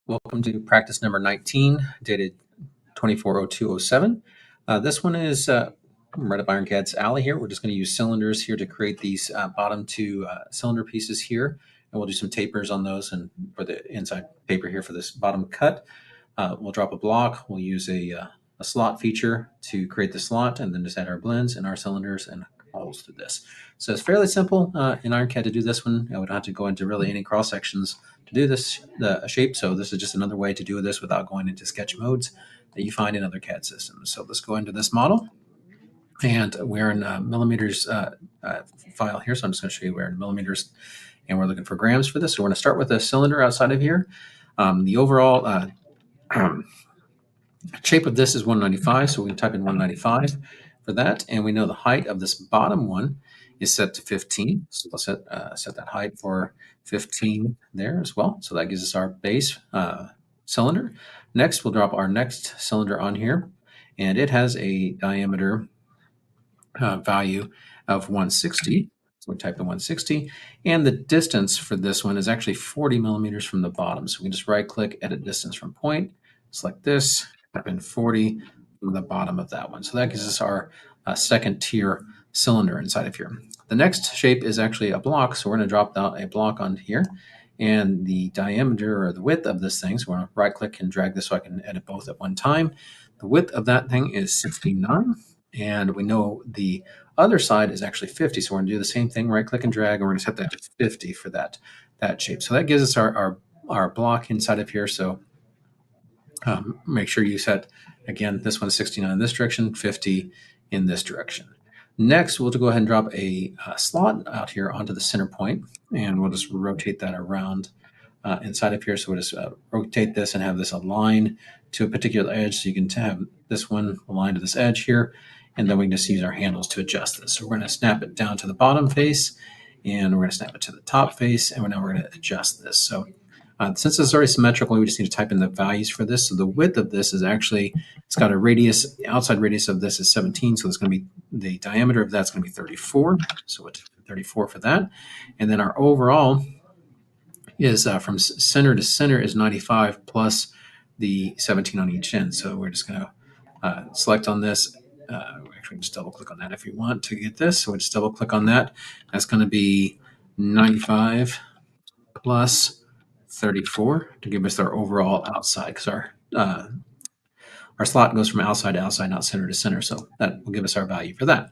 Welcome to practice number 19, dated 240207. This one is right up IronCAD's alley here. We're just going to use cylinders here to create these bottom two cylinder pieces here. And we'll do some tapers on those and for the inside paper here for this bottom cut. We'll drop a block. We'll use a slot feature to create the slot and then just add our blends and our cylinders and holes to this. So it's fairly simple in IronCAD to do this one. I would not have to go into really any cross sections to do this shape. So this is just another way to do this without going into sketch modes that you find in other CAD systems. So let's go into this model. And we're in millimeters file here. So I'm just going to show you where in millimeters. And we're looking for grams for this. So we're going to start with a cylinder outside of here. The overall shape of this is 195. So we can type in 195 for that. And we know the height of this bottom one is set to 15. So let's set that height for 15 there as well. So that gives us our base cylinder. Next, we'll drop our next cylinder on here. And it has a diameter value of 160. So we type in 160. And the distance for this one is actually 40 millimeters from the bottom. So we can just right click, edit distance from point, select this, type in 40 from the bottom of that one. So that gives us our second tier cylinder inside of here. The next shape is actually a block. So we're going to drop down a block on here. And the diameter or the width of this thing, so we're going to right click and drag this so I can edit both at one time. The width of that thing is 69. And we know the other side is actually 50. So we're going to do the same thing, right click and drag, and we're going to set that to 50 for that shape. So that gives us our block inside of here. So make sure you set, again, this one's 69 in this direction, 50 in this direction. Next, we'll go ahead and drop a slot out here onto the center point, and we'll just rotate that around inside of here. So we'll just rotate this and have this align to a particular edge. So you can have this one aligned to this edge here, and then we can just use our handles to adjust this. So we're going to snap it down to the bottom face, and we're going to snap it to the top face, and now we're going to adjust this. So since it's already symmetrical, we just need to type in the values for this. So the width of this is actually, it's got a radius, the outside radius of this is 17. So it's going to be, the diameter of that's going to be 34. So it's 34 for that. And then our overall is from center to center is 95 plus the 17 on each end. So we're just going to select on this. Actually, just double click on that if you want to get this. So we just double click on that. That's going to be 95 plus 34 to give us our overall outside, because our slot goes from outside to outside, not center to center. So that will give us our value for that.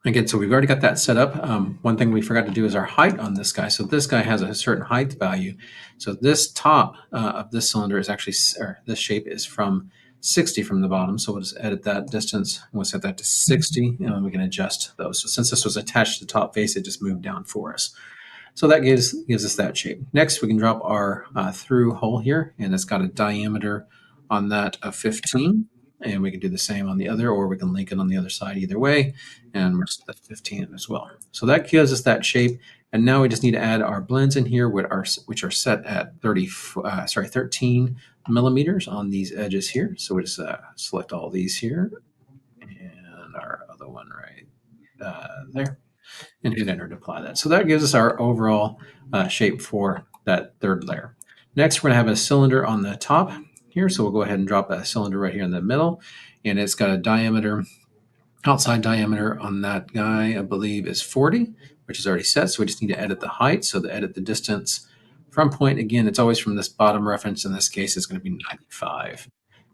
Again, so we've already got that set up. One thing we forgot to do is our height on this guy. So this guy has a certain height value. So this top of this cylinder is actually, or this shape is from 60 from the bottom. So we'll just edit that distance. We'll set that to 60, and then we can adjust those. So since this was attached to the top face, it just moved down for us. So that gives us that shape. Next, we can drop our through hole here, and it's got a diameter on that of 15. And we can do the same on the other, or we can link it on the other side either way, and we're set 15 as well. So that gives us that shape. And now we just need to add our blends in here, which are set at 13 millimeters on these edges here. So we just select all these here, and our other one right there, and hit enter to apply that. So that gives us our overall shape for that third layer. Next, we're going to have a cylinder on the top here. So we'll go ahead and drop that cylinder right here in the middle. And it's got a diameter, outside diameter on that guy, I believe is 40, which is already set. So we just need to edit the height. So to edit the distance from point, again, it's always from this bottom reference. In this case, it's going to be 95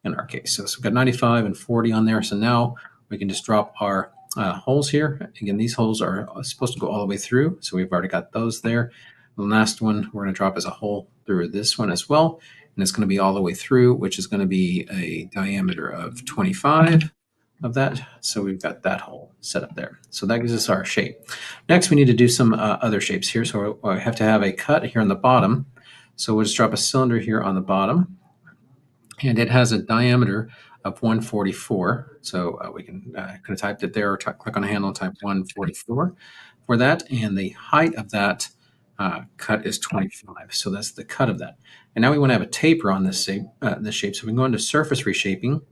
in our case. So we've got 95 and 40 on there. So now we can just drop our holes here. Again, these holes are supposed to go all the way through. So we've already got those there. The last one we're going to drop as a hole through this one as well. And it's going to be all the way through, which is going to be a diameter of 25 of that. So we've got that hole set up there. So that gives us our shape. Next, we need to do some other shapes here. So I have to have a cut here on the bottom. So we'll just drop a cylinder here on the bottom. And it has a diameter of 144. So we can could have typed it there, or click on a handle and type 144 for that. And the height of that cut is 25. So that's the cut of that. And now we want to have a taper on this shape. So we can go into surface reshaping,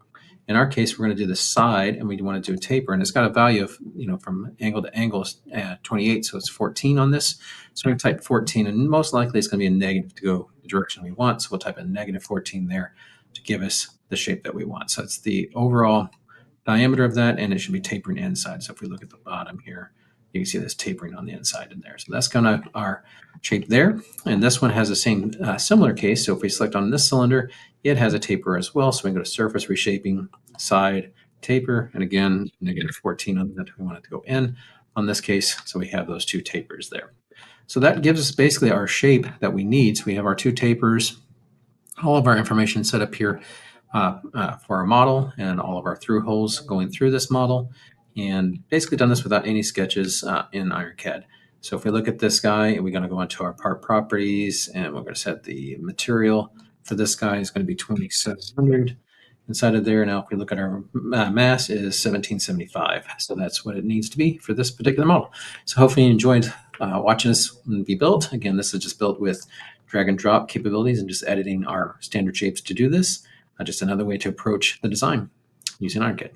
In our case, we're going to do the side, and we want to do a taper, and it's got a value of, from angle to angle is 28, so it's 14 on this. So we're going to type 14, and most likely it's going to be a negative to go the direction we want. So we'll type a negative 14 there to give us the shape that we want. So it's the overall diameter of that, and it should be tapering inside. So if we look at the bottom here, you can see this tapering on the inside in there. So that's kind of our shape there. And this one has the same similar case. So if we select on this cylinder, it has a taper as well. So we can go to surface reshaping, side, taper, and again, negative 14 on that. We want it to go in on this case. So we have those two tapers there. So that gives us basically our shape that we need. So we have our two tapers, all of our information set up here for our model and all of our through holes going through this model, and basically done this without any sketches in IronCAD. So if we look at this guy, we're going to go into our part properties, and we're going to set the material for this guy is going to be 2700 inside of there. Now, if we look at our mass is 1775. So that's what it needs to be for this particular model. So hopefully you enjoyed watching this be built. Again, this is just built with drag and drop capabilities and just editing our standard shapes to do this. Just another way to approach the design using IronCAD.